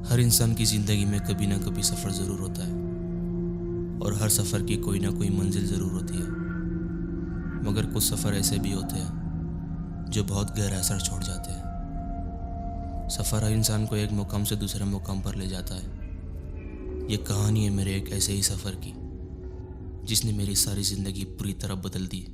हर इंसान की ज़िंदगी में कभी ना कभी सफ़र ज़रूर होता है और हर सफ़र की कोई ना कोई मंजिल ज़रूर होती है। मगर कुछ सफ़र ऐसे भी होते हैं जो बहुत गहरा असर छोड़ जाते हैं। सफ़र हर इंसान को एक मुकाम से दूसरे मुकाम पर ले जाता है। ये कहानी है मेरे एक ऐसे ही सफ़र की जिसने मेरी सारी ज़िंदगी पूरी तरह बदल दी।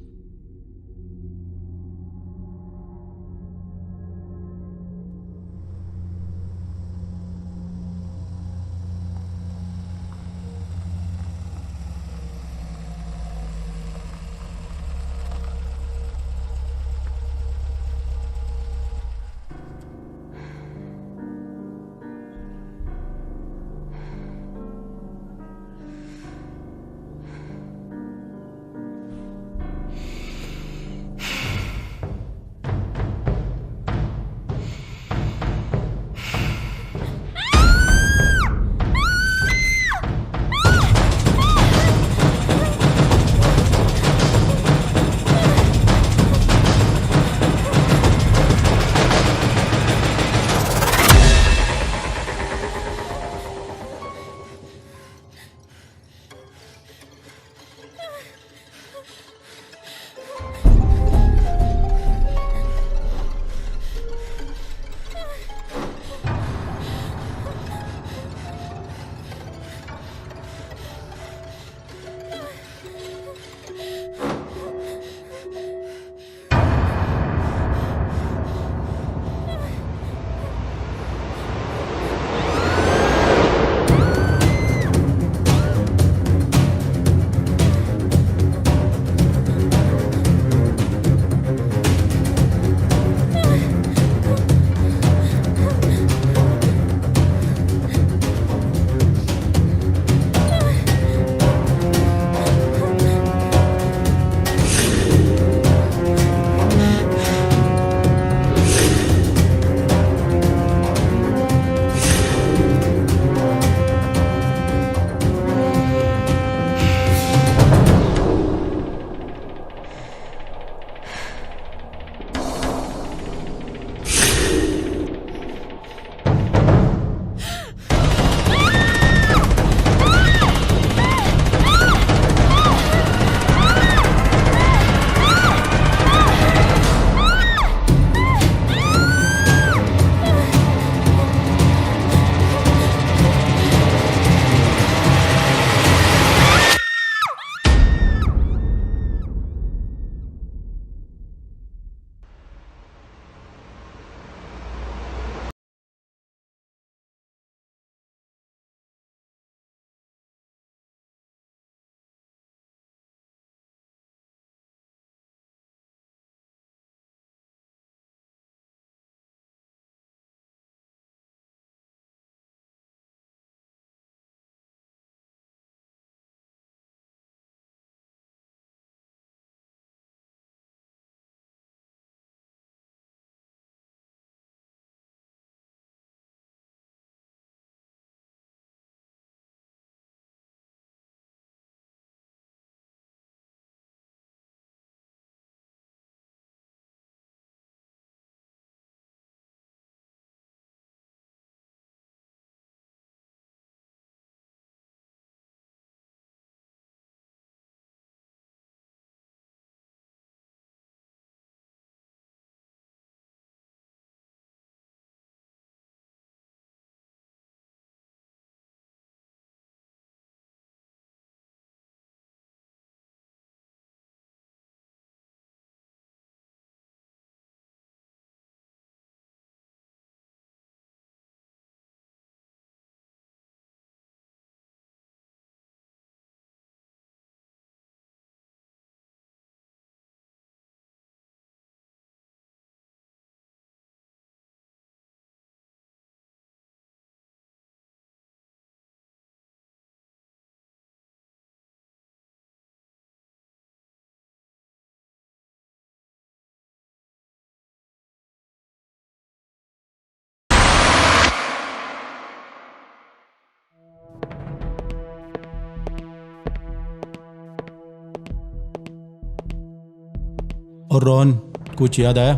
और रोहन, कुछ याद आया?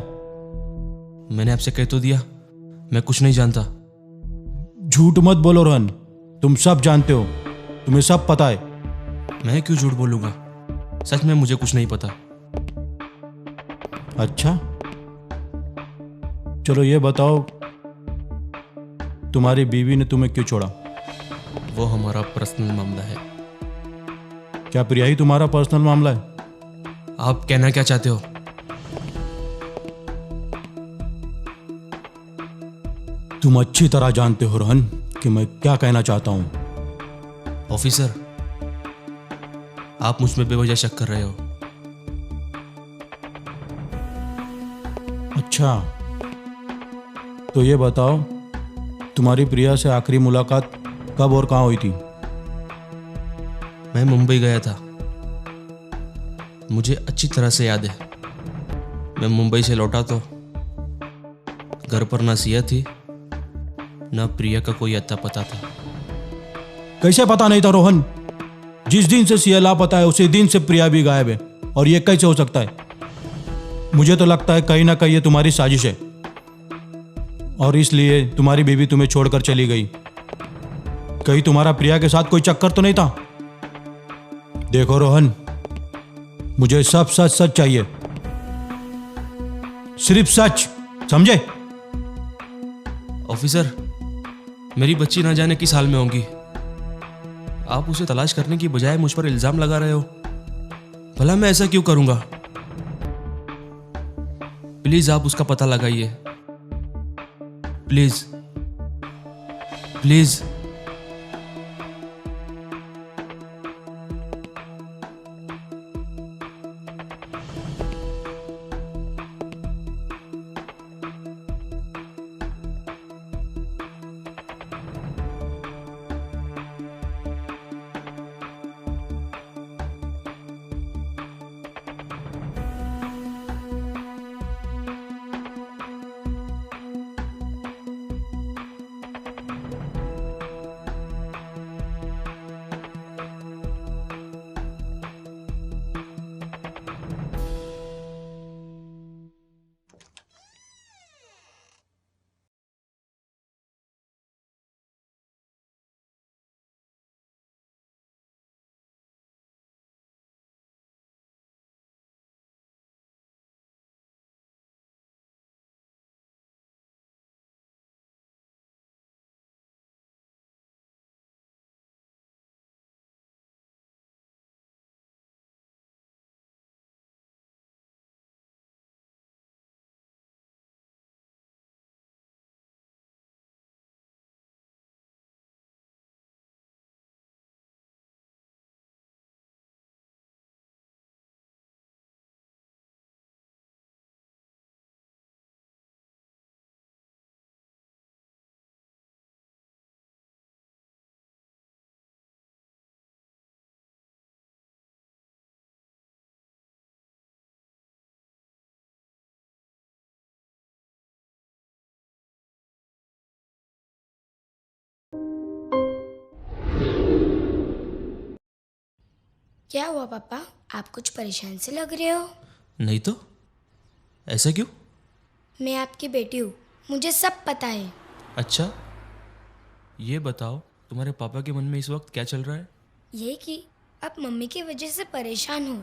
मैंने आपसे कह तो दिया मैं कुछ नहीं जानता। झूठ मत बोलो रोहन, तुम सब जानते हो, तुम्हें सब पता है। मैं क्यों झूठ बोलूंगा? सच में मुझे कुछ नहीं पता। अच्छा, चलो ये बताओ, तुम्हारी बीवी ने तुम्हें क्यों छोड़ा? वो हमारा पर्सनल मामला है। क्या प्रिया ही तुम्हारा पर्सनल मामला है? आप कहना क्या चाहते हो? तुम अच्छी तरह जानते हो रोहन कि मैं क्या कहना चाहता हूं। ऑफिसर, आप मुझ में बेवजह शक कर रहे हो। अच्छा, तो ये बताओ, तुम्हारी प्रिया से आखिरी मुलाकात कब और कहाँ हुई थी? मैं मुंबई गया था, मुझे अच्छी तरह से याद है। मैं मुंबई से लौटा तो घर पर ना सिया थी ना प्रिया का कोई अता पता था। कैसे पता नहीं था रोहन? जिस दिन से सिया लापता है उसी दिन से प्रिया भी गायब है, और ये कैसे हो सकता है? मुझे तो लगता है कहीं ना कहीं ये तुम्हारी साजिश है, और इसलिए तुम्हारी बीवी तुम्हें छोड़कर चली गई। कहीं तुम्हारा प्रिया के साथ कोई चक्कर तो नहीं था? देखो रोहन, मुझे सब सच सच चाहिए, सिर्फ सच, समझे? ऑफिसर, मेरी बच्ची ना जाने किस हाल में होंगी। आप उसे तलाश करने की बजाय मुझ पर इल्जाम लगा रहे हो। भला मैं ऐसा क्यों करूंगा? प्लीज आप उसका पता लगाइए, प्लीज प्लीज। क्या हुआ पापा, आप कुछ परेशान से लग रहे हो? नहीं तो, ऐसा क्यों? मैं आपकी बेटी हूँ, मुझे सब पता है। अच्छा, ये बताओ तुम्हारे पापा के मन में इस वक्त क्या चल रहा है? ये कि आप मम्मी की वजह से परेशान हो।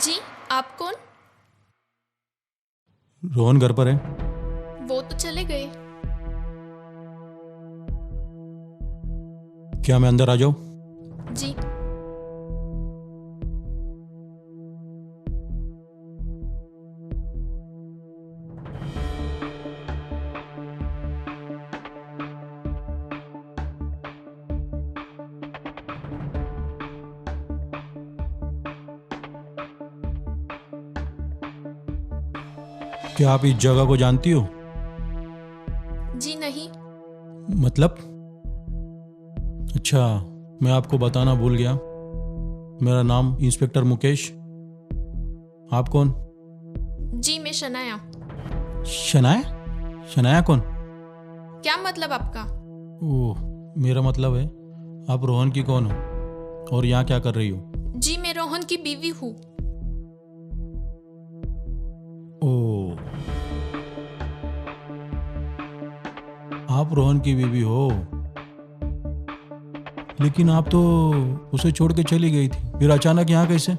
जी, आप कौन? रोहन घर पर है? वो तो चले गए। क्या मैं अंदर आ जाऊं? जी। क्या आप इस जगह को जानती हो? जी नहीं। मतलब? अच्छा, मैं आपको बताना भूल गया। मेरा नाम इंस्पेक्टर मुकेश। आप कौन? जी मैं शनाया। शनाया? शनाया कौन? क्या मतलब आपका? ओह, मेरा मतलब है आप रोहन की कौन हो और यहाँ क्या कर रही हो? जी मैं रोहन की बीवी हूँ। ओह, आप रोहन की बीवी हो, लेकिन आप तो उसे छोड़ के चली गई थी, फिर अचानक यहाँ कैसे?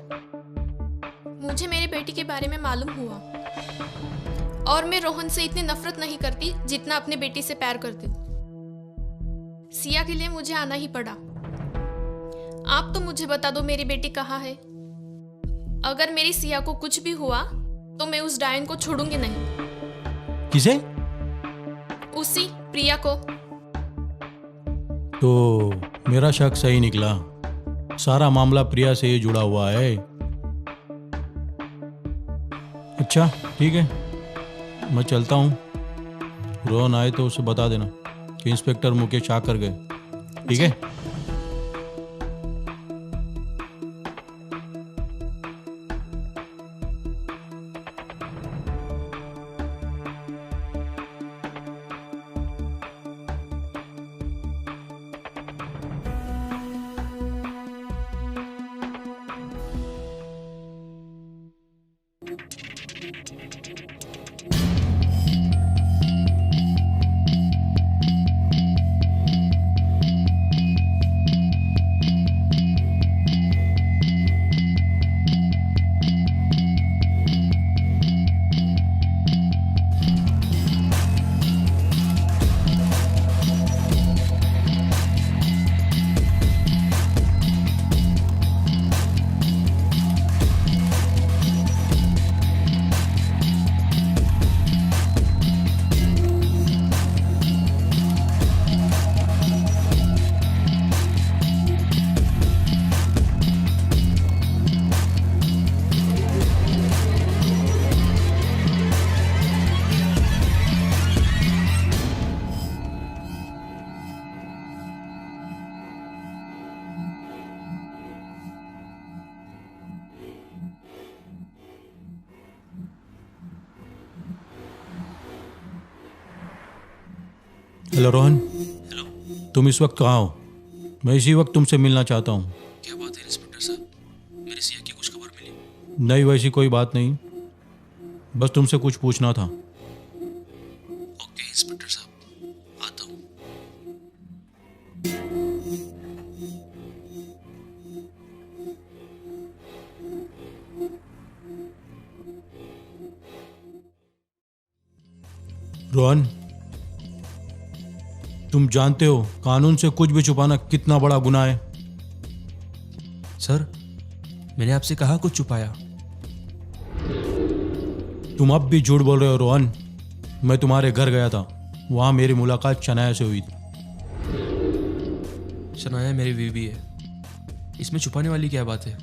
मुझे मेरी बेटी के बारे में मालूम हुआ और मैं रोहन से इतनी नफरत नहीं करती जितना अपने बेटी से प्यार करती हूँ। सिया के लिए मुझे आना ही पड़ा। आप तो मुझे बता दो मेरी बेटी कहाँ है। अगर मेरी सिया को कुछ भी हुआ तो मैं उस डायन को छोड़ूंगी नहीं। किसे? उसी प्रिया को। तो मेरा शक सही निकला, सारा मामला प्रिया से ही जुड़ा हुआ है। अच्छा ठीक है, मैं चलता हूँ। रोहन आए तो उसे बता देना कि इंस्पेक्टर मुकेश आकर गए, ठीक है? हेलो रोहन। हेलो। तुम इस वक्त कहाँ हो? मैं इसी वक्त तुमसे मिलना चाहता हूँ। क्या बात है इंस्पेक्टर साहब, मेरी सिया की कुछ खबर मिली? नहीं, वैसी कोई बात नहीं, बस तुमसे कुछ पूछना था। ओके इंस्पेक्टर साहब, आता हूँ। रोहन, तुम जानते हो कानून से कुछ भी छुपाना कितना बड़ा गुनाह है? सर, मैंने आपसे कहा कुछ छुपाया। तुम अब भी झूठ बोल रहे हो रोहन। मैं तुम्हारे घर गया था, वहां मेरी मुलाकात शनाया से हुई थी। शनाया मेरी बीवी है, इसमें छुपाने वाली क्या बात है?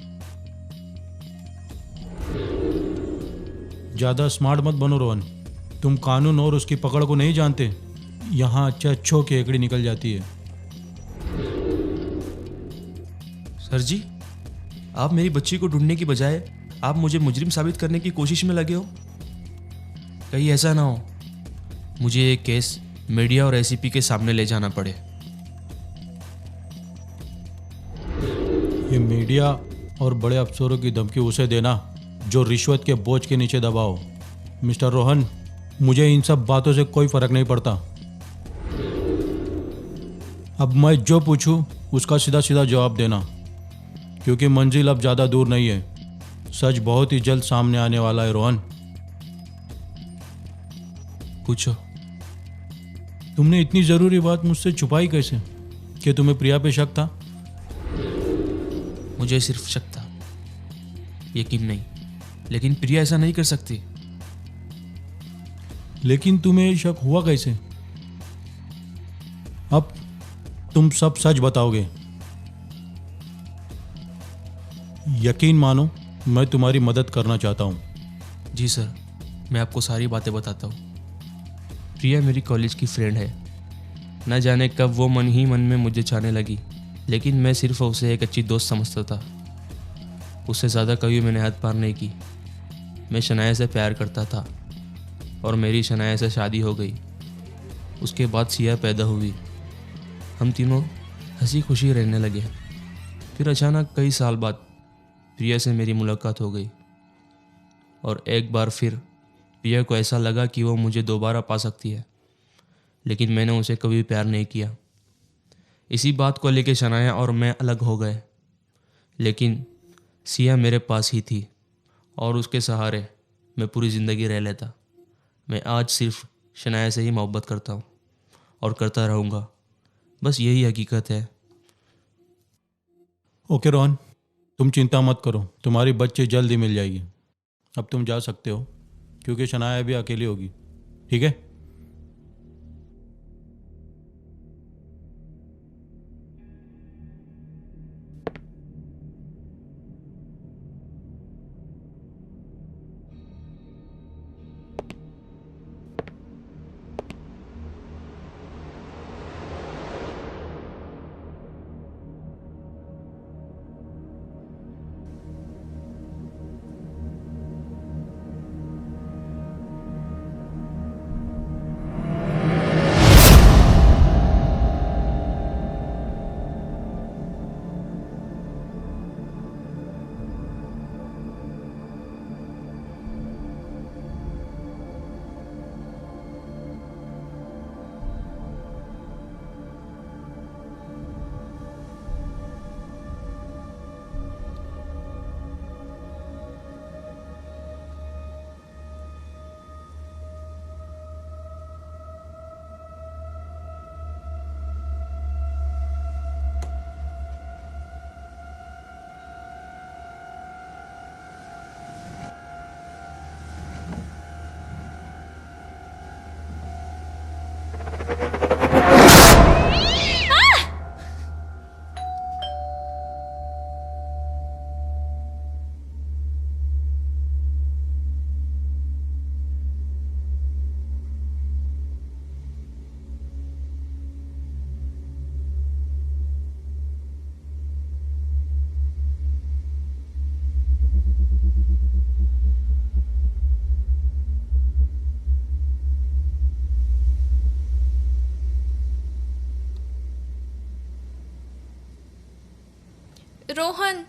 ज्यादा स्मार्ट मत बनो रोहन। तुम कानून और उसकी पकड़ को नहीं जानते। यहाँ अच्छों की एकड़ी निकल जाती है। सर जी, आप मेरी बच्ची को ढूंढने की बजाय आप मुझे मुजरिम साबित करने की कोशिश में लगे हो। कहीं ऐसा ना हो मुझे ये केस मीडिया और एसीपी के सामने ले जाना पड़े। ये मीडिया और बड़े अफसरों की धमकी उसे देना जो रिश्वत के बोझ के नीचे दबा हो। मिस्टर रोहन, मुझे इन सब बातों से कोई फर्क नहीं पड़ता। अब मैं जो पूछूं उसका सीधा सीधा जवाब देना, क्योंकि मंजिल अब ज़्यादा दूर नहीं है। सच बहुत ही जल्द सामने आने वाला है रोहन। पूछो। तुमने इतनी ज़रूरी बात मुझसे छुपाई कैसे कि तुम्हें प्रिया पे शक था? मुझे सिर्फ शक था, यकीन नहीं। लेकिन प्रिया ऐसा नहीं कर सकती। लेकिन तुम्हें शक हुआ कैसे? अब तुम सब सच बताओगे। यकीन मानो, मैं तुम्हारी मदद करना चाहता हूँ। जी सर, मैं आपको सारी बातें बताता हूँ। प्रिया मेरी कॉलेज की फ्रेंड है। न जाने कब वो मन ही मन में मुझे चाहने लगी, लेकिन मैं सिर्फ उसे एक अच्छी दोस्त समझता था। उससे ज़्यादा कभी मैंने हद पार नहीं की। मैं शनाया से प्यार करता था और मेरी शनाया से शादी हो गई। उसके बाद सिया पैदा हुई। हम तीनों हंसी खुशी रहने लगे। फिर अचानक कई साल बाद प्रिया से मेरी मुलाकात हो गई और एक बार फिर प्रिया को ऐसा लगा कि वो मुझे दोबारा पा सकती है, लेकिन मैंने उसे कभी प्यार नहीं किया। इसी बात को लेकर शनाया और मैं अलग हो गए, लेकिन सिया मेरे पास ही थी और उसके सहारे मैं पूरी ज़िंदगी रह लेता। मैं आज सिर्फ शनाया से ही मोहब्बत करता हूँ और करता रहूँगा। बस यही हकीकत है। ओके रोहन, तुम चिंता मत करो, तुम्हारी बच्ची जल्द ही मिल जाएगी। अब तुम जा सकते हो, क्योंकि शनाया भी अकेली होगी। ठीक है? रोहन,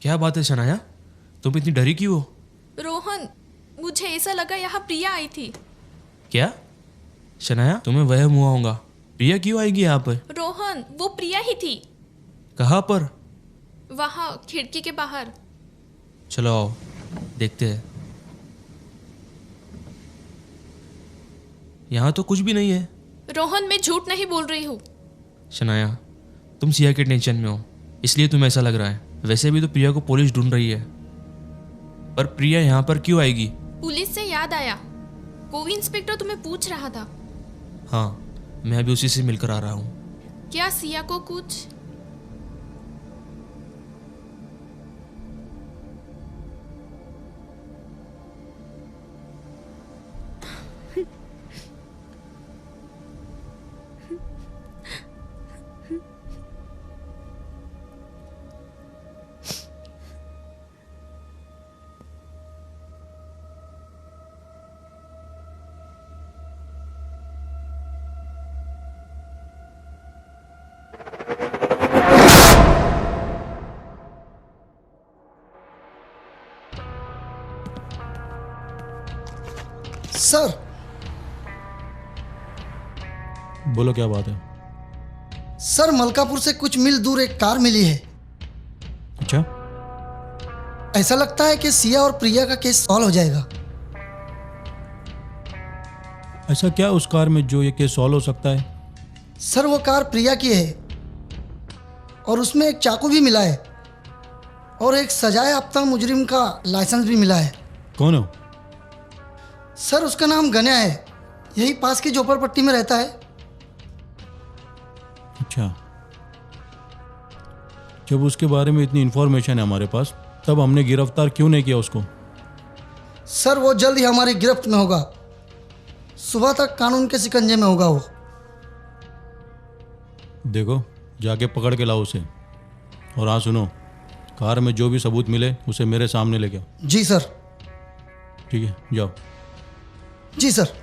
क्या बात है शनाया, तुम इतनी डरी क्यों हो? रोहन, मुझे ऐसा लगा यहाँ प्रिया आई थी। क्या शनाया, तुम्हें वहम हुआ होगा। प्रिया क्यों आएगी यहाँ पर? रोहन, वो प्रिया ही थी। कहाँ पर? वहाँ खिड़की के बाहर। चलो आओ देखते हैं। यहाँ तो कुछ भी नहीं है। रोहन, मैं झूठ नहीं बोल रही हूँ। शनाया, तुम सिया के टेंशन में हो, इसलिए तुम्हें ऐसा लग रहा है। वैसे भी तो प्रिया को पुलिस ढूंढ रही है, पर प्रिया यहाँ पर क्यों आएगी? पुलिस से याद आया, कोवी इंस्पेक्टर तुम्हें पूछ रहा था। हाँ, मैं अभी उसी से मिलकर आ रहा हूँ। क्या सिया को कुछ? सर, बोलो क्या बात है? सर मलकापुर से कुछ मील दूर एक कार मिली है। अच्छा, ऐसा लगता है कि सिया और प्रिया का केस सॉल्व हो जाएगा। ऐसा क्या उस कार में जो ये केस सॉल्व हो सकता है? सर वो कार प्रिया की है और उसमें एक चाकू भी मिला है और एक सजाए याफ्ता मुजरिम का लाइसेंस भी मिला है। कौन हो? सर उसका नाम गन्या है, यही पास की झोपड़पट्टी में रहता है। अच्छा, जब उसके बारे में इतनी इन्फॉर्मेशन है हमारे पास, तब हमने गिरफ्तार क्यों नहीं किया उसको? सर वो जल्द ही हमारी गिरफ्त में होगा, सुबह तक कानून के शिकंजे में होगा वो। देखो, जाके पकड़ के लाओ उसे। और हाँ सुनो, कार में जो भी सबूत मिले उसे मेरे सामने लेके आओ। जी सर। ठीक है, जाओ। जी सर।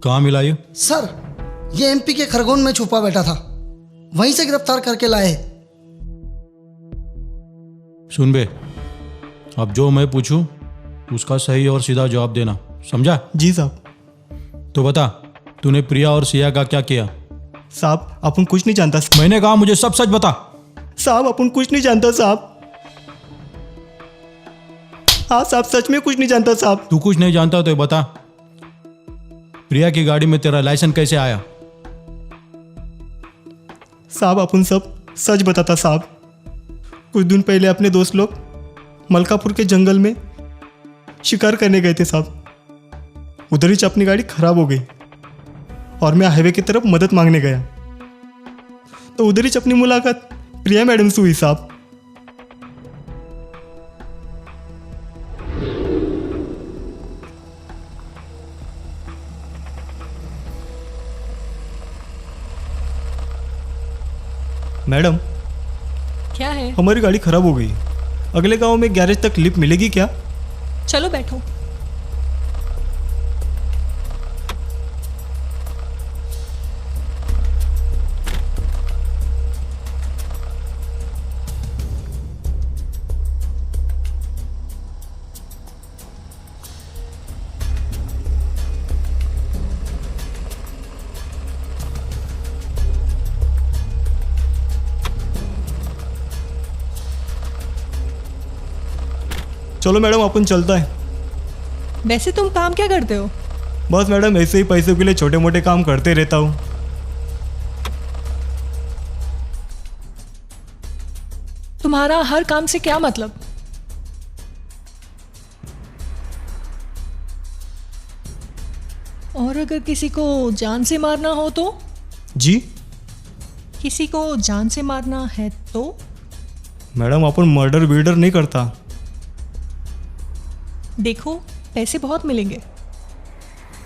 कहाँ मिला ये? सर, ये एमपी के खरगोन में छुपा बैठा था, वहीं से गिरफ्तार करके लाए। सुन बे, अब जो मैं पूछूं उसका सही और सीधा जवाब देना, समझा? जी साहब। तो बता, तूने प्रिया और सिया का क्या किया? साहब अपन कुछ नहीं जानता। मैंने कहा मुझे सब सच बता। साहब अपन कुछ नहीं जानता साहब। हाँ साहब, सच में कुछ नहीं जानता साहब। तू कुछ नहीं जानता तो ये बता, प्रिया की गाड़ी में तेरा लाइसेंस कैसे आया? साहब अपन सब सच बताता साहब। कुछ दिन पहले अपने दोस्त लोग मलकापुर के जंगल में शिकार करने गए थे साहब। उधर ही अपनी गाड़ी खराब हो गई और मैं हाईवे की तरफ मदद मांगने गया, तो उधर ही अपनी मुलाकात प्रिया मैडम से हुई साहब। मैडम, क्या है? हमारी गाड़ी खराब हो गई, अगले गांव में गैरेज तक लिफ्ट मिलेगी क्या? चलो बैठो। चलो मैडम अपन चलता है। वैसे तुम काम क्या करते हो? बस मैडम ऐसे ही पैसों के लिए छोटे मोटे काम करते रहता हूँ। तुम्हारा हर काम से क्या मतलब? और अगर किसी को जान से मारना हो तो? जी किसी को जान से मारना है तो? मैडम अपन मर्डर वर्डर नहीं करता। देखो, पैसे बहुत मिलेंगे।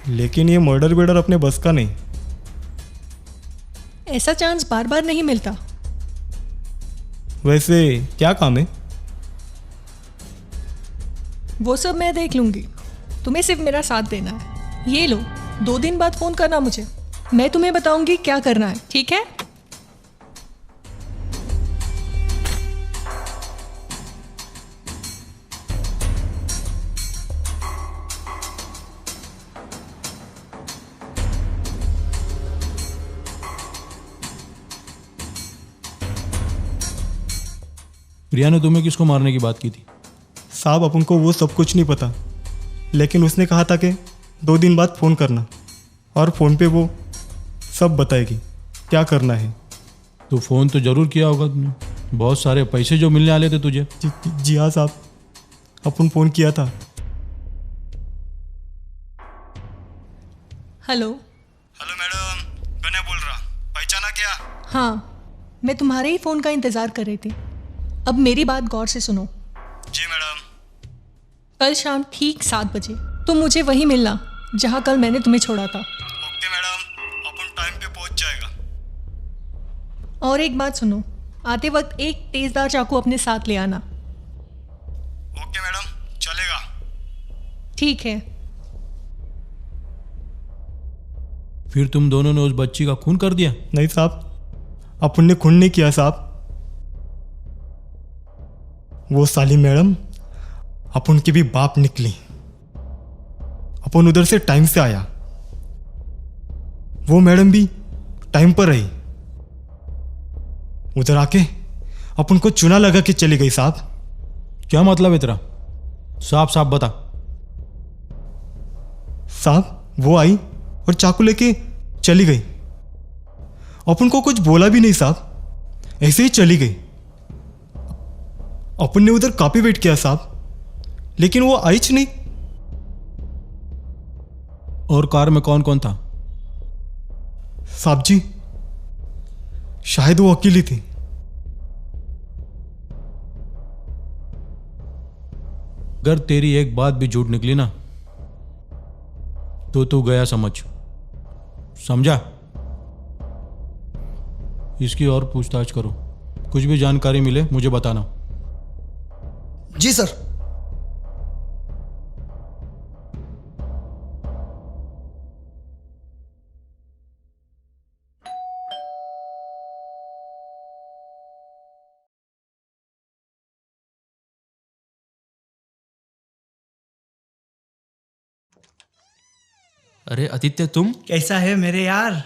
लेकिन ये मर्डर वर्डर अपने बस का नहीं। ऐसा चांस बार बार नहीं मिलता। वैसे क्या काम है? वो सब मैं देख लूंगी, तुम्हें सिर्फ मेरा साथ देना है। ये लो, 2 दिन बाद फोन करना मुझे, मैं तुम्हें बताऊंगी क्या करना है, ठीक है? प्रिया ने तुम्हें किसको मारने की बात की थी? साहब अपन को वो सब कुछ नहीं पता, लेकिन उसने कहा था कि 2 दिन बाद फ़ोन करना और फ़ोन पे वो सब बताएगी क्या करना है। तो फ़ोन तो ज़रूर किया होगा तुमने, बहुत सारे पैसे जो मिलने वाले थे तुझे। जी हाँ साहब, अपन फ़ोन किया था। हेलो। हेलो मैडम, कन्या बोल रहा, पहचाना क्या? हाँ, मैं तुम्हारे ही फ़ोन का इंतज़ार कर रही थी। अब मेरी बात गौर से सुनो। जी मैडम। कल शाम ठीक 7 बजे तुम मुझे वहीं मिलना जहाँ कल मैंने तुम्हें छोड़ा था। ओके मैडम, अपन टाइम पे पहुंच जाएगा। और एक बात सुनो, आते वक्त एक तेज़दार चाकू अपने साथ ले आना। ओके मैडम, चलेगा। ठीक है। फिर तुम दोनों ने उस बच्ची का खून कर दिया? नहीं साहब, अपन ने खून नहीं किया साहब। वो साली मैडम अपन की भी बाप निकली। अपन उधर से टाइम से आया, वो मैडम भी टाइम पर रही। उधर आके अपन को चुना लगा के चली गई साहब। क्या मतलब है तेरा? साफ साफ बता। साहब वो आई और चाकू लेके चली गई। अपन को कुछ बोला भी नहीं साहब, ऐसे ही चली गई। अपन ने उधर काफी वेट किया साहब, लेकिन वो आई नहीं। और कार में कौन कौन था? साहब जी, शायद वो अकेली थी। अगर तेरी एक बात भी झूठ निकली ना तो तू गया समझा? इसकी और पूछताछ करो, कुछ भी जानकारी मिले मुझे बताना। जी सर। अरे आदित्य, तुम? कैसा है मेरे यार?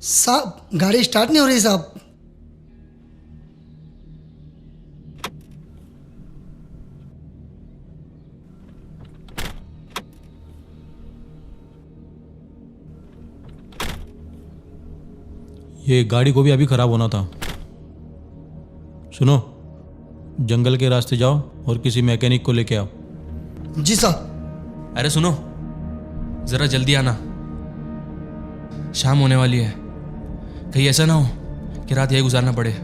साहब गाड़ी स्टार्ट नहीं हो रही साहब। ये गाड़ी को भी अभी खराब होना था। सुनो, जंगल के रास्ते जाओ और किसी मैकेनिक को लेके आओ। जी साहब। अरे सुनो, जरा जल्दी आना, शाम होने वाली है। कहीं ऐसा ना हो कि रात यही गुजारना पड़े।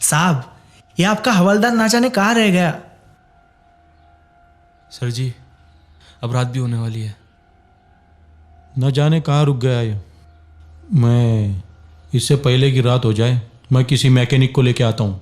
साहब, ये आपका हवलदार ना जाने कहाँ रह गया। सर जी, अब रात भी होने वाली है। न जाने कहाँ रुक गया ये। मैं इससे पहले कि रात हो जाए मैं किसी मैकेनिक को लेके आता हूँ।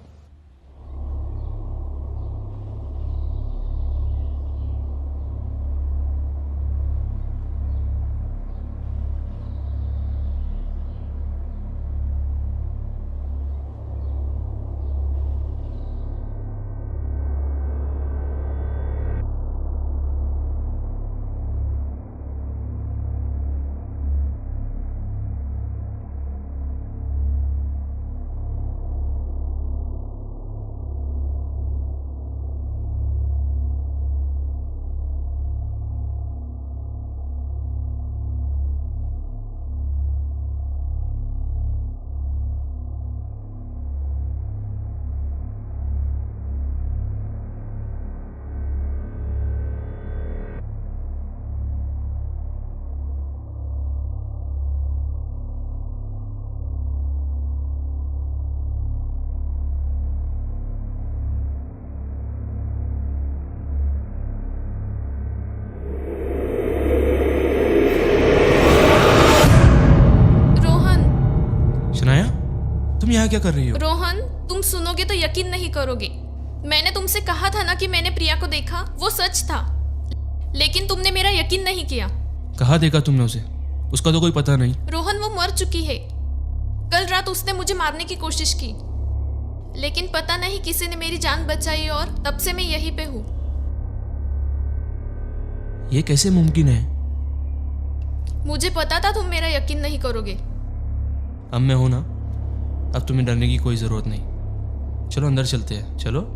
तुम यहाँ क्या कर रही हो? रोहन, तुम सुनोगे तो यकीन नहीं करोगे। मैंने तुमसे कहा था ना कि मैंने प्रिया को देखा, वो सच था, लेकिन तुमने मेरा यकीन नहीं किया। कहाँ देखा तुमने उसे? उसका तो कोई पता नहीं। रोहन, वो मर चुकी है। कल रात उसने मुझे मारने की कोशिश की, लेकिन पता नहीं किसी ने मेरी जान बचाई और तब से मैं यहीं पे हूँ। ये कैसे मुमकिन है? मुझे पता था तुम मेरा यकीन नहीं करोगे। अब मैं हूं ना, अब तुम्हें डरने की कोई ज़रूरत नहीं। चलो अंदर चलते हैं, चलो।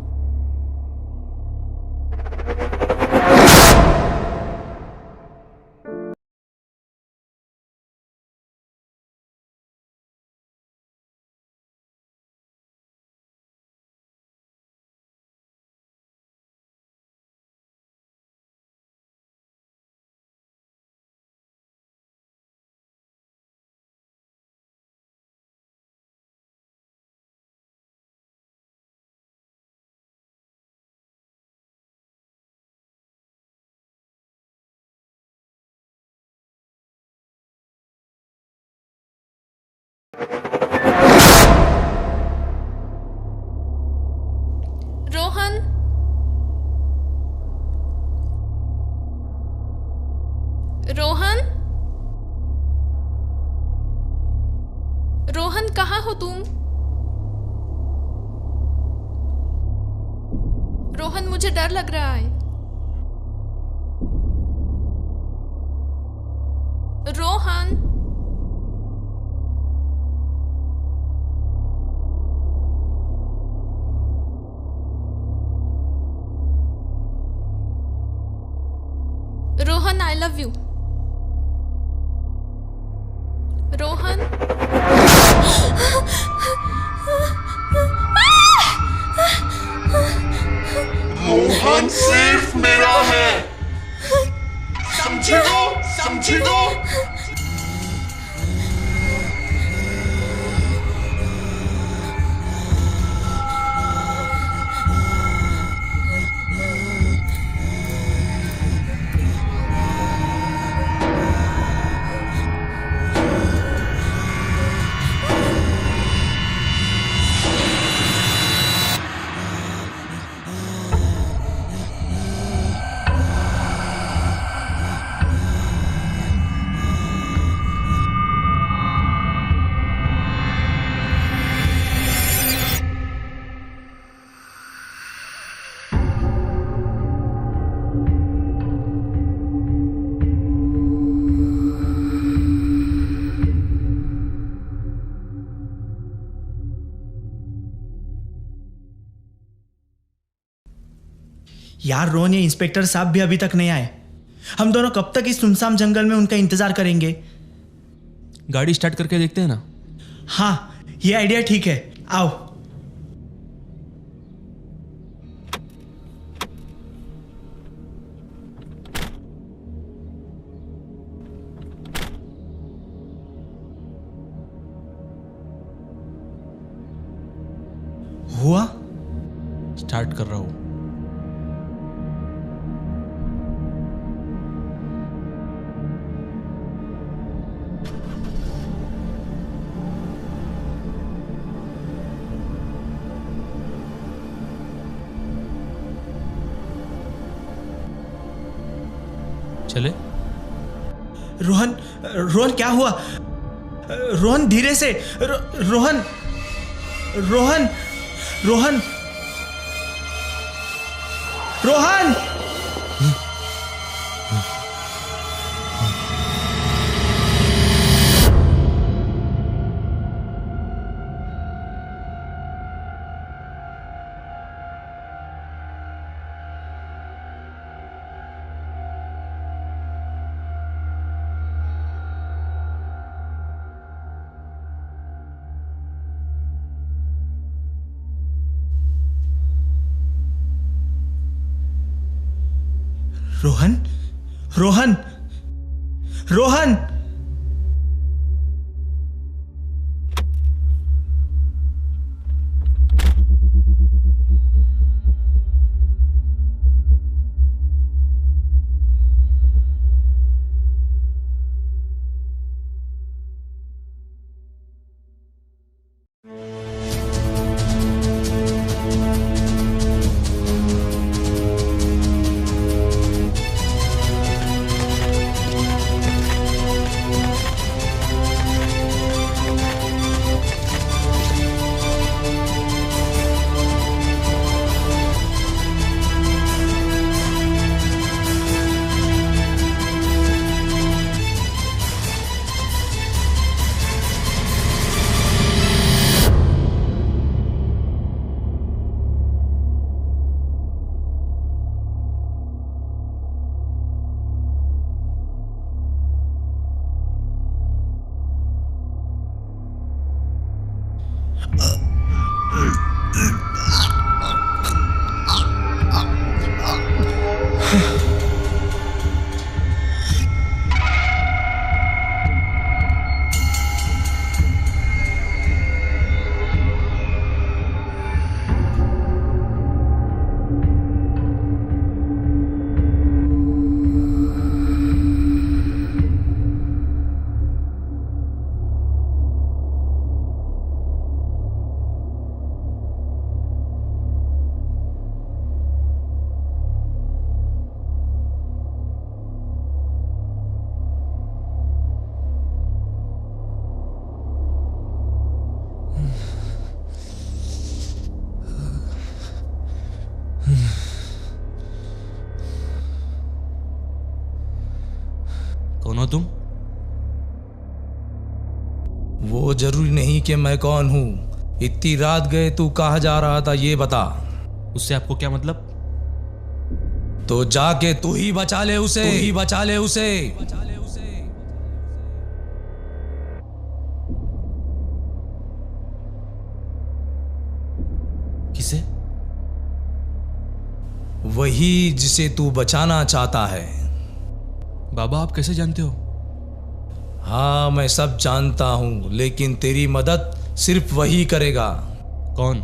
रोहन, रोहन, रोहन कहाँ हो तुम? रोहन, मुझे डर लग रहा है। Rohan, Rohan, I love you. Rohan, Rohan सिर्फ मेरा है, समझी हो? समझी हो? यार रोहन, ये इंस्पेक्टर साहब भी अभी तक नहीं आए। हम दोनों कब तक इस सुनसान जंगल में उनका इंतजार करेंगे? गाड़ी स्टार्ट करके देखते हैं ना। हाँ, ये आइडिया ठीक है, आओ। हुआ? स्टार्ट कर रहा हूँ। चले। रोहन, रोहन क्या हुआ? रोहन धीरे से। रोहन, रोहन, रोहन, रोहन। रोहन, रोहन, रोहन। कौन हो तुम? वो जरूरी नहीं कि मैं कौन हूं। इतनी रात गए तू कहाँ जा रहा था ये बता। उससे आपको क्या मतलब? तो जाके तू ही बचा ले उसे, तू ही बचा ले उसे। किसे? वही जिसे तू बचाना चाहता है। बाबा आप कैसे जानते हो? हाँ मैं सब जानता हूं, लेकिन तेरी मदद सिर्फ वही करेगा। कौन?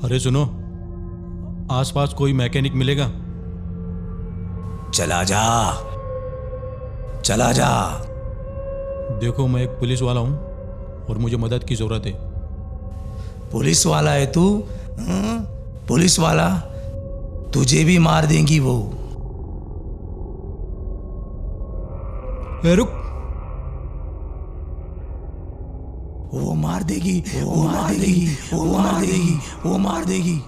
अरे सुनो, आसपास कोई मैकेनिक मिलेगा? चला जा, चला जा। देखो मैं एक पुलिस वाला हूं और मुझे मदद की जरूरत है। पुलिस वाला है तू? हाँ? पुलिस वाला? तुझे भी मार देंगी वो। ए रुक, वो मार देगी, वो मार देगी, वो मार देगी, वो मार देगी।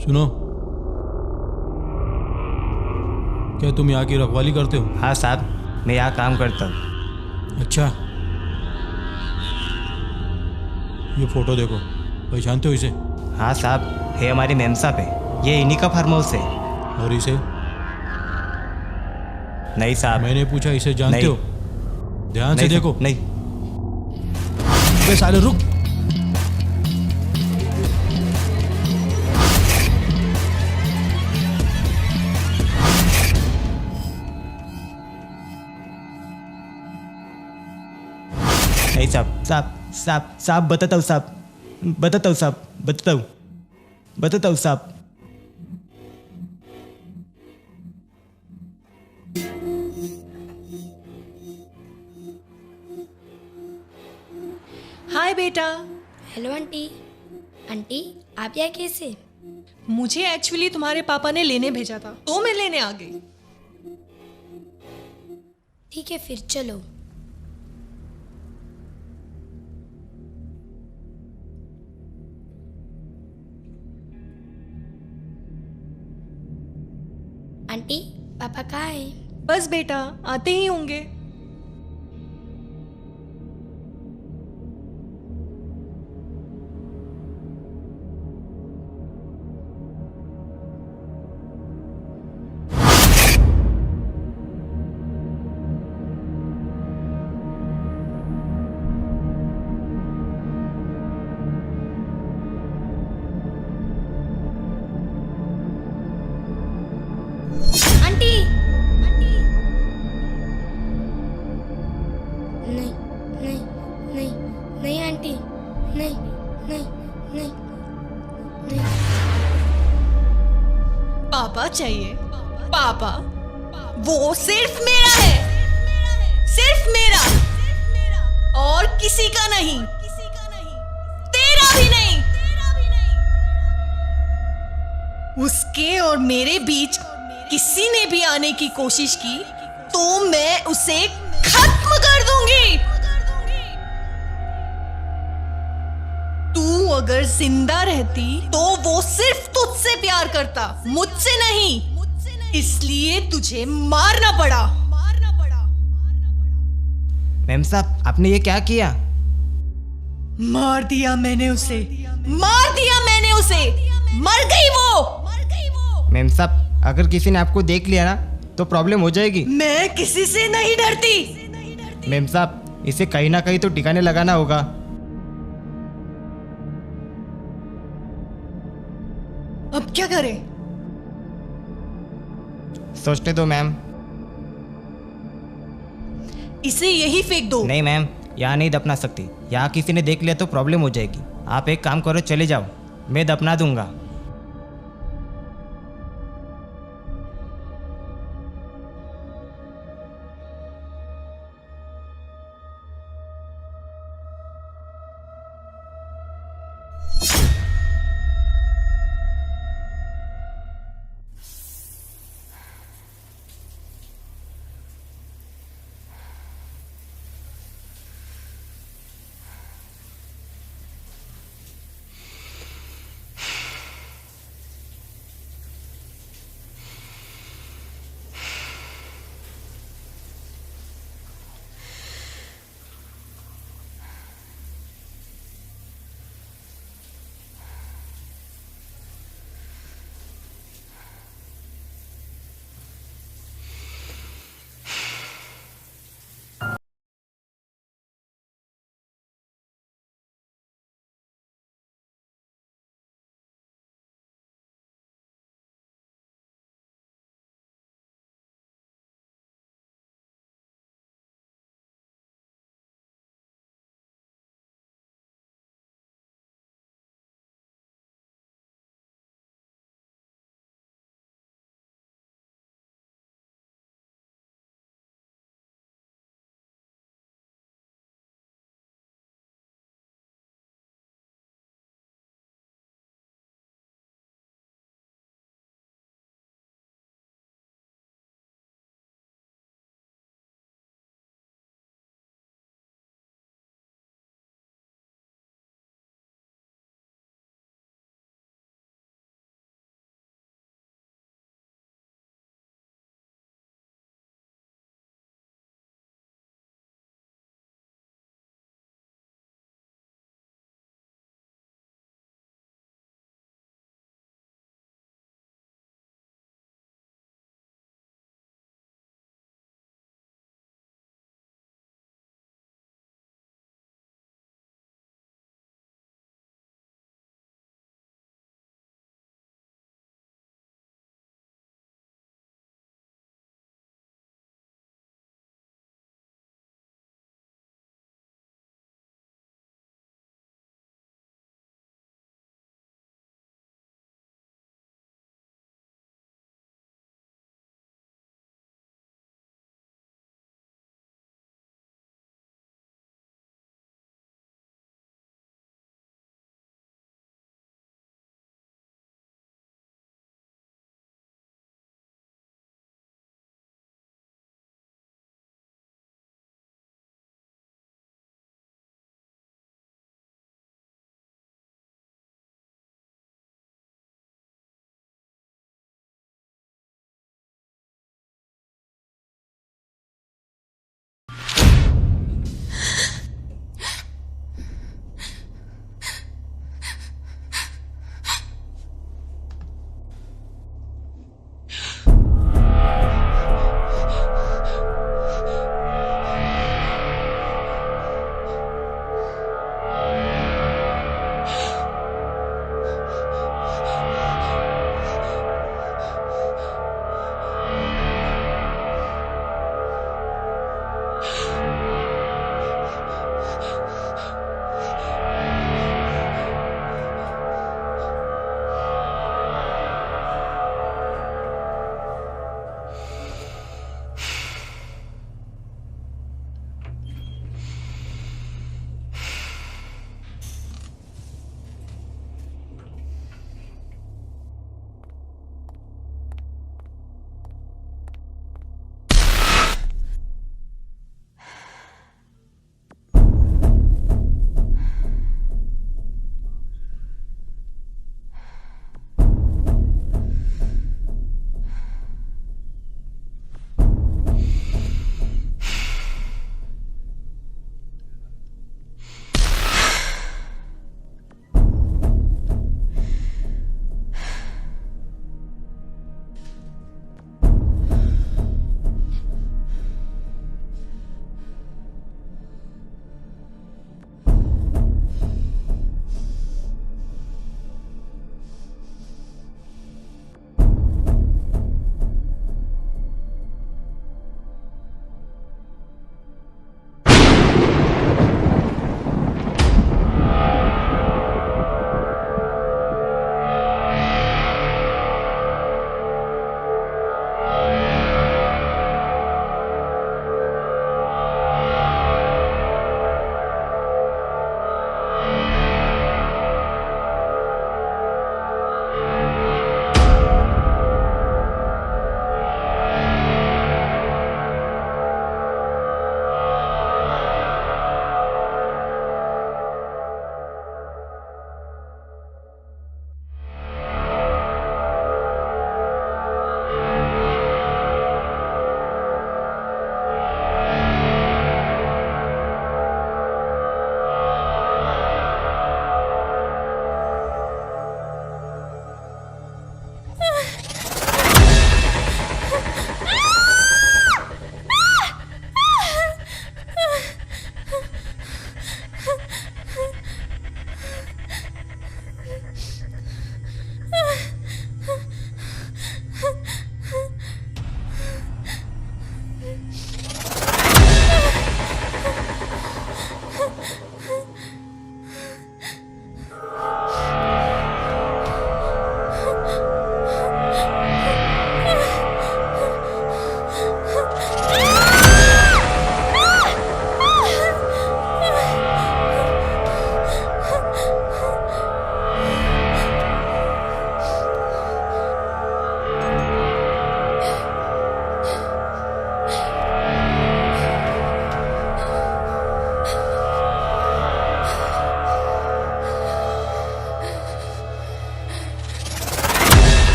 सुनो, क्या तुम यहाँ की रखवाली करते हो? हाँ साहब, मैं यहाँ काम करता हूँ। अच्छा, ये फोटो देखो, पहचानते हो इसे? हाँ साहब, है हमारे मेम साहब है, ये इन्हीं का फार्म हाउस है। और इसे? नहीं साहब। मैंने पूछा इसे जानते हो? ध्यान से देखो। नहीं। बे साले रुक। नहीं साहब, साहब साहब साहब बताता हूँ साहब, बताता हूँ साहब, बताता हूँ साहब। हाय बेटा। Hello aunty. आंटी आप यहाँ कैसे? मुझे एक्चुअली तुम्हारे पापा ने लेने भेजा था तो मैं लेने आ गई। ठीक है फिर चलो। आंटी पापा कहाँ है? बस बेटा आते ही होंगे। आंटी आंटी नहीं नहीं नहीं नहीं आंटी नहीं नहीं नहीं नहीं। पापा चाहिए? पापा वो सिर्फ मेरा है, सिर्फ मेरा, और किसी का नहीं, तेरा भी नहीं। उसके और मेरे बीच किसी ने भी आने की कोशिश की तो मैं उसे खत्म कर दूंगी। तू अगर जिंदा रहती तो वो सिर्फ तुझसे प्यार करता, मुझसे नहीं। इसलिए तुझे मारना पड़ा। मैम साहब आपने ये क्या किया? मार दिया मैंने उसे, मार दिया मैंने उसे। मर गई वो। मैम साहब अगर किसी ने आपको देख लिया ना तो प्रॉब्लम हो जाएगी। मैं किसी से नहीं डरती। मैम साहब इसे कहीं ना कहीं तो ठिकाने लगाना होगा। अब क्या करें? सोचने दो मैम। इसे यही फेंक दो। नहीं मैम यहाँ नहीं दफना सकती, यहाँ किसी ने देख लिया तो प्रॉब्लम हो जाएगी। आप एक काम करो चले जाओ, मैं दफना दूंगा।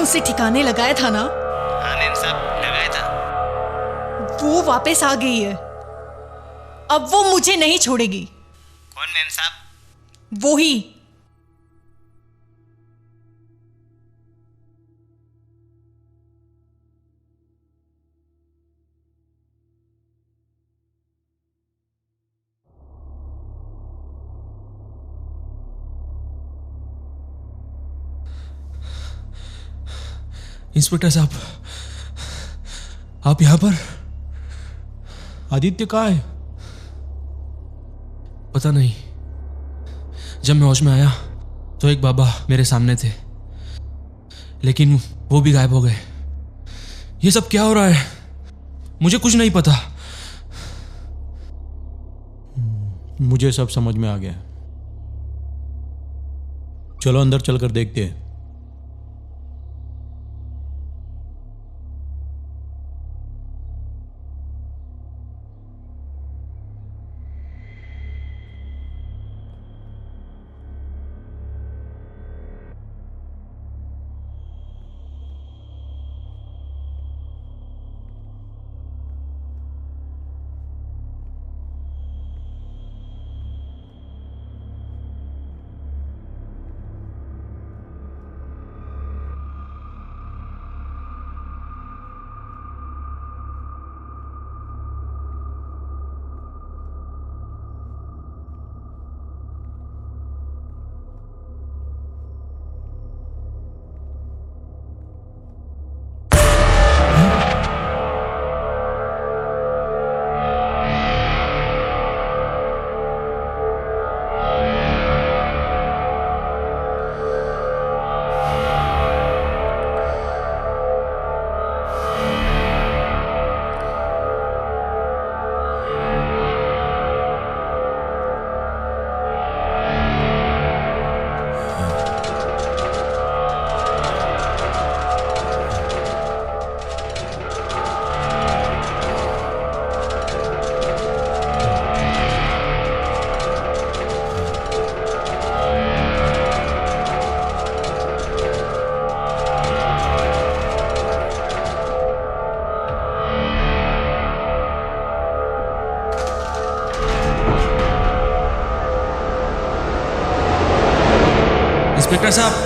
उसे ठिकाने लगाया था ना? हाँ मैम साहब, लगाया था। वो वापस आ गई है। अब वो मुझे नहीं छोड़ेगी। कौन मैम साहब? वो ही। इंस्पेक्टर साहब, आप यहाँ पर? आदित्य कहाँ है? पता नहीं। जब मैं होश में आया तो एक बाबा मेरे सामने थे, लेकिन वो भी गायब हो गए। ये सब क्या हो रहा है? मुझे कुछ नहीं पता। मुझे सब समझ में आ गया। चलो अंदर चलकर देखते हैं। इंस्पेक्टर साहब,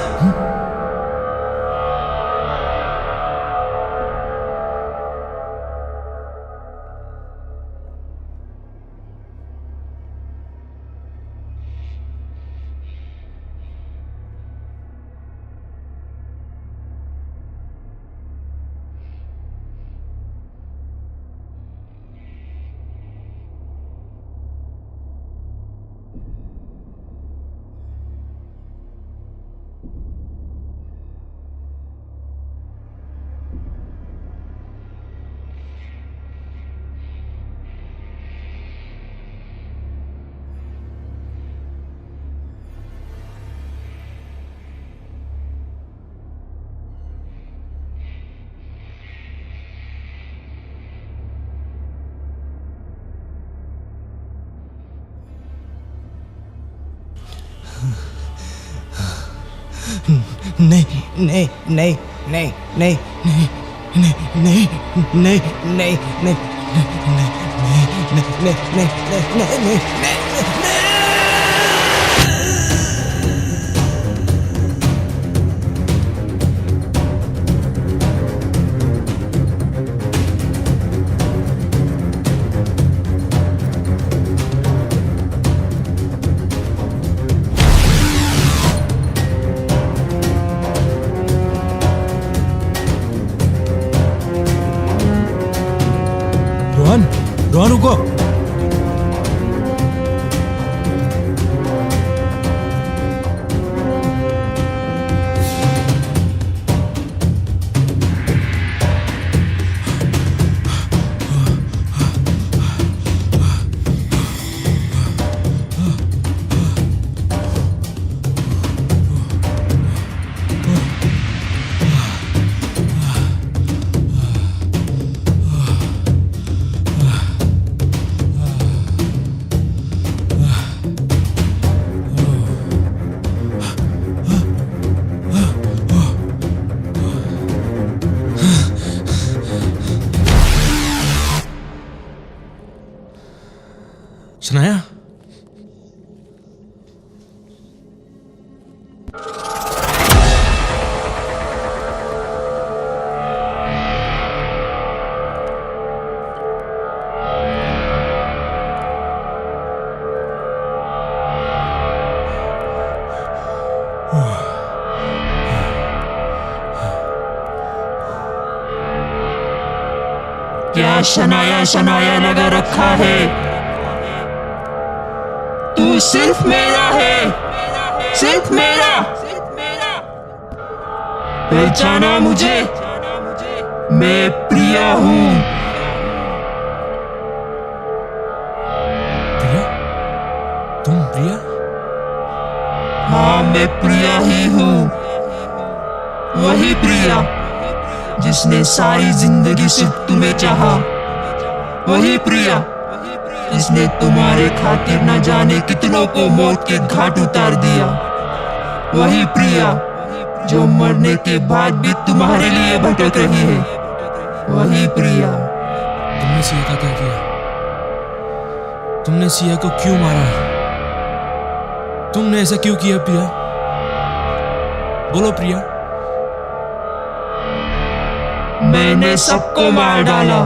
नहीं नहीं नहीं नहीं नहीं नहीं नहीं नहीं नहीं नहीं रोहन, रोहन रुको। शनाया, क्या शनाया शनाया लगा रखा है? तू सिर्फ मेरा है, सिर्फ मेरा। पहचाना मुझे? मैं प्रिया हूँ। प्रिया? तुम प्रिया? हाँ, मैं प्रिया ही हूँ। वही प्रिया जिसने सारी जिंदगी सिर्फ तुम्हें चाहा। वही प्रिया जिसने तुम्हारे खातिर न जाने कितनों को मौत के घाट उतार दिया। वही प्रिया जो मरने के बाद भी तुम्हारे लिए भटक रही है। वही प्रिया। तुमने सिया का क्या किया? तुमने सिया को क्यों मारा? तुमने ऐसा क्यों किया प्रिया? बोलो प्रिया। मैंने सबको मार डाला।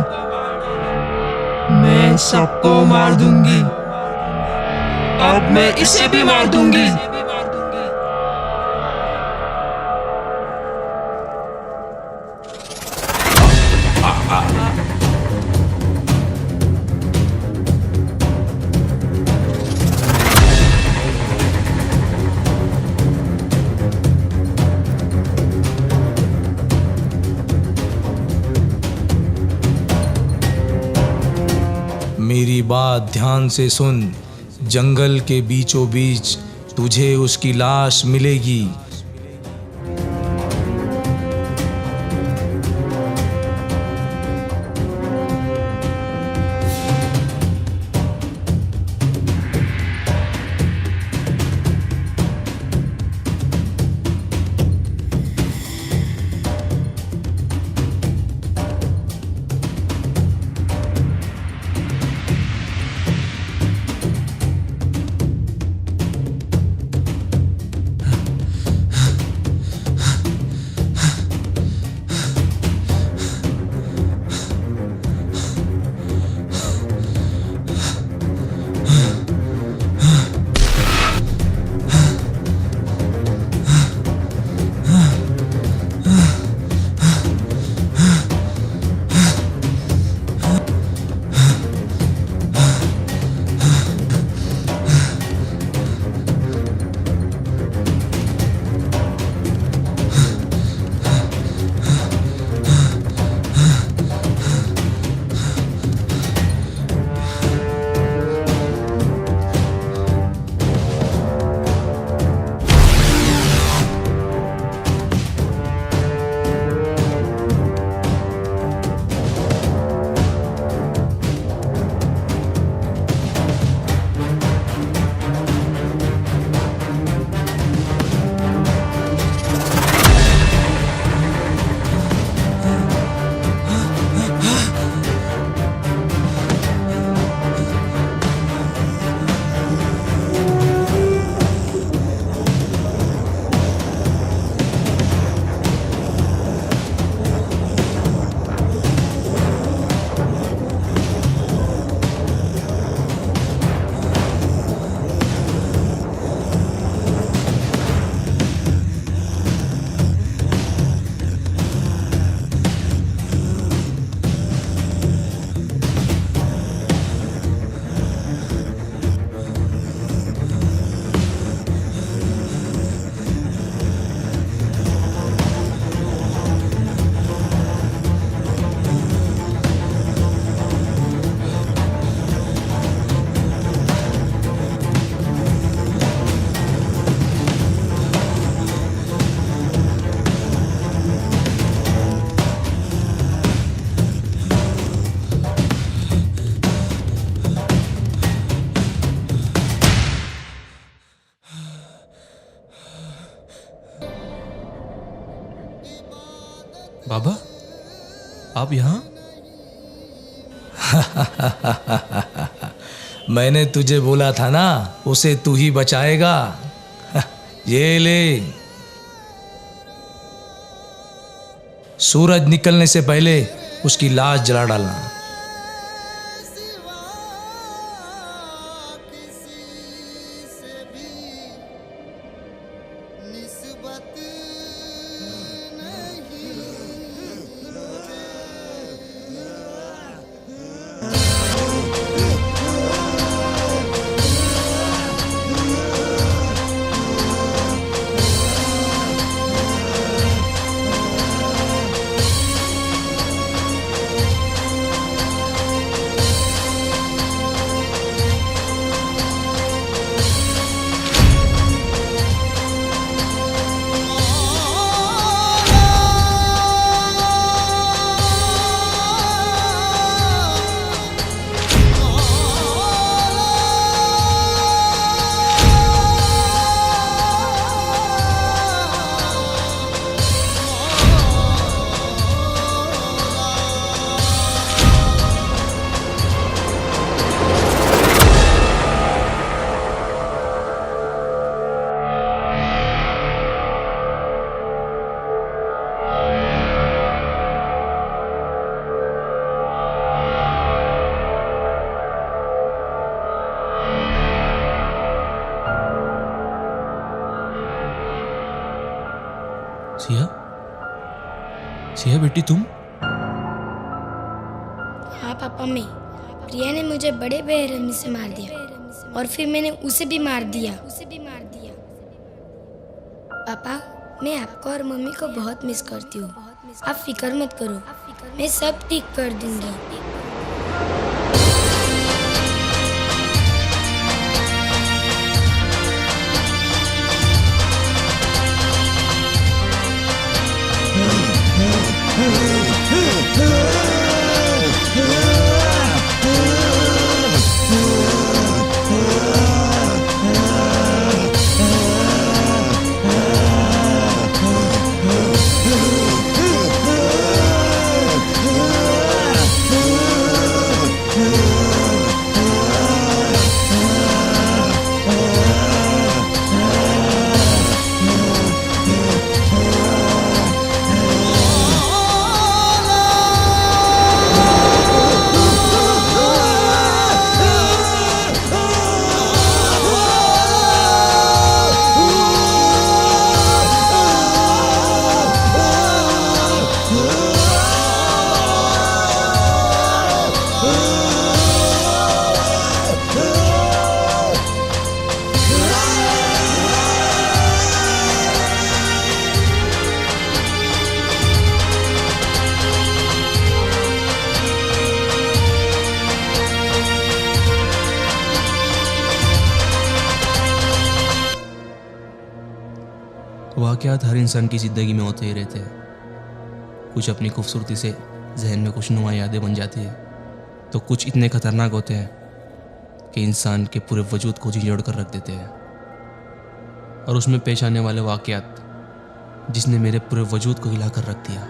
मैं सबको मार दूंगी। अब मैं इसे भी मार दूंगी। मेरी बात ध्यान से सुन। जंगल के बीचों बीच तुझे उसकी लाश मिलेगी। बाबा, आप यहाँ? मैंने तुझे बोला था ना, उसे तू ही बचाएगा। ये ले, सूरज निकलने से पहले उसकी लाश जला डालना। सिया, सिया बेटी तुम? हाँ पापा, मैं। प्रिया ने मुझे बड़े बेरहमी से मार दिया और फिर मैंने उसे भी मार दिया। पापा, मैं आपको और मम्मी को बहुत मिस करती हूँ। आप फिक्र मत करो, मैं सब ठीक कर दूंगी। वाक़यात हर इंसान की ज़िंदगी में होते ही रहते हैं। कुछ अपनी खूबसूरती से जहन में खुशनुमा यादें बन जाती है, तो कुछ इतने ख़तरनाक होते हैं कि इंसान के पूरे वजूद को झिझोड़ कर रख देते हैं। और उसमें पेश आने वाले वाक़यात जिसने मेरे पूरे वजूद को हिला कर रख दिया।